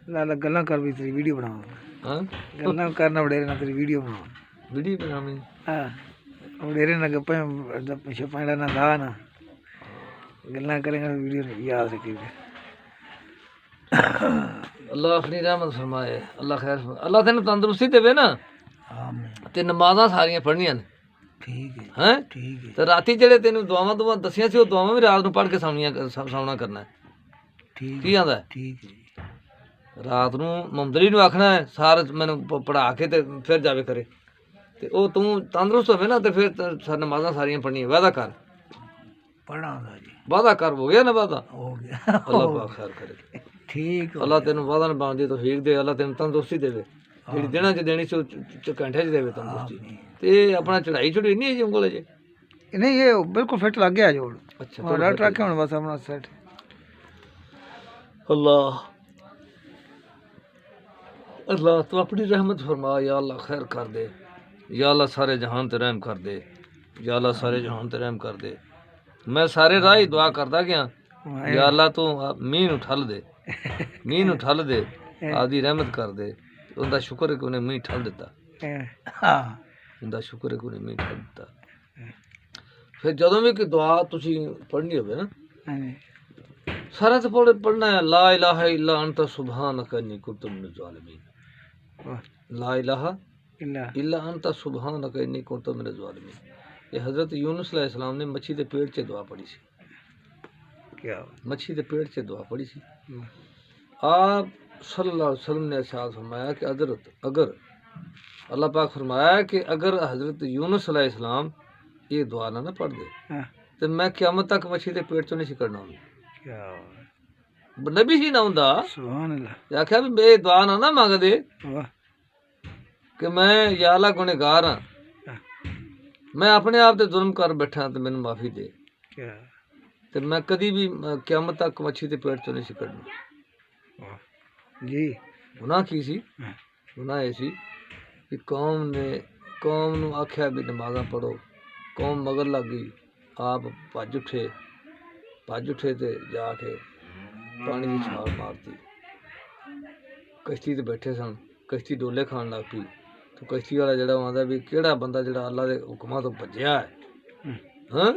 लाला गल्ला कर भी तेरी वीडियो बनाओ। हाँ गल्ला करना वडेरे ना तेरी वीडियो बनाओ। वीडियो बनानी हाँ वडेरे ना गप्पे छपाड़ा ना दा ना गल्ला करेंगे वीडियो याद रखेंगे। अल्लाह अपनी रहमत फरमाए, अल्लाह खैर फरमाए, अल्लाह तेन तंदुरुस्ती देवे ना। ते नमाज़ां सारियां पढ़नियां ने। ठीक है हैं ठीक है। ते राती जेह्ड़े तेन दुआवां दुआवां दसियां सी, ओह् दुआवां भी रात नूं पढ़ के सौना करना है। ठीक की आंदा है? ठीक है रात नूं मुंदरी नूं आखना है सार मैनूं पढ़ा के ते फिर जावे करे, ते ओह् तूं तंदुरुस्त होवे ना, ते फिर नमाज़ां सारियां पढ़नियां। वादा कर, पढ़ा जी वादा कर, हो गया ना वादा? हो गया। अल्लाह पाक खैर करे। ठीक अल्लाह तेन वादा निभाउण दी तौफीक दे, अल्लाह तेन तंदुरुस्ती देवे, जेह्ड़ी दिनां च देनी सी घंटे च देवे तंदुरुस्ती। ते अपना चढ़ाई चढ़ी नहीं है जी उंगल च? नहीं ये बिल्कुल फिट लग गया जोड़। अच्छा डॉक्टर आखे हुण बस अपना सेट। अल्लाह अल्लाह तू अपनी रहमत फरमा, या अल्लाह खैर कर दे, या अल्लाह सारे जहान ते रहम कर दे, या अल्लाह सारे जहान ते रहम कर दे। मैं सारे राह ही दुआ करदा गया, या अल्लाह तू मींह नूं ठल दे, मींह नूं ठल दे, आदि रहमत कर दे। उनका शुक्र है कि उन्हें मींह ठल दिता, उनका शुक्र है कि उन्हें मींह ठल दिता। फिर जदों भी कोई दुआ तुसी पढ़नी होवे ना, सारा तो पढ़ना है ला इलाहा इल्ला अंता सुब्हानका इन्नी कुन्तु मिनज़ ज़ालिमीन। ला इलाहा इल्ला अंता सुब्हानका इन्नी कुन्तु मिनज़ ज़ालिमीन। ये हज़रत यूनुस अलैहिस्सलाम ने मच्छी के पेट से दुआ पढ़ी सी। क्या मच्छी के पेट से दुआ पढ़ी सी? आप सल्लल्लाहु अलैहि वसल्लम ने इरशाद फरमाया कि अगर अल्लाह पाक फरमाया कि अगर हज़रत यूनुस अलैहिस्सलाम ये दुआ ना पढ़ दे तो मैं क़यामत तक मच्छी के पेट चों नहीं कढ़ना। नबी ही ना हुंदा, आख्या भी बे दुआ ना मंग दे कि मैं या अल्लाह गुनहगार हाँ, मैं अपने आप ते जुल्म कर बैठा तो मैनू माफ़ी दे, ते मैं कदी भी क़यामत तक मच्छी के पेट चों नहीं कढ़ना जी। गुनाह की सी? गुनाह ये सी कि कौम नू आख्या भी नमाज़ां पढ़ो, कौम मगर लग गई, आप भज उठे ते जाके पानी की छाल मारती, कश्ती ते बैठे सन, कश्ती डोले खान लग पई, तो कश्ती वाला जड़ा आंदा भी केड़ा बंदा जड़ा अल्लाह दे हुक्मां तो भज्जिया है। हाँ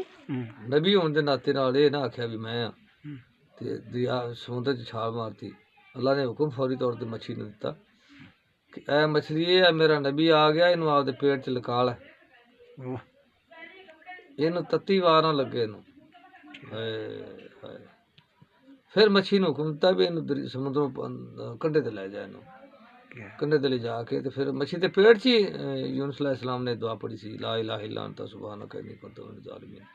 नबी होने के नाते नाल ये ना आख्या भी मैं ते दरिया समुद्र च छाल मारती। अल्लाह ने हुक्म फौरी तौर पर मच्छी ने दिता कि ऐ मछली है मेरा नबी आ गया, इनू आपदे पेट च लका लै, इनू तत्ती वार ना लगे इनू। फिर मच्छी ने हुक्म दिता भी इनू समुद्रों कंढे ते लै जा, इनू कंढे ते ले जाके ते फिर मच्छी के पेट च ही यूनुस अलैहिस्सलाम ने दुआ पढ़ी सी, ला इलाहा इल्ला अंता सुब्हानका इन्नी कुन्तु मिनज़ ज़ालिमीन।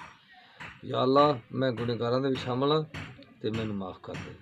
या अल्लाह मैं गुनहगारां दे विच शामिल हाँ ते मैनू माफ़ कर दे।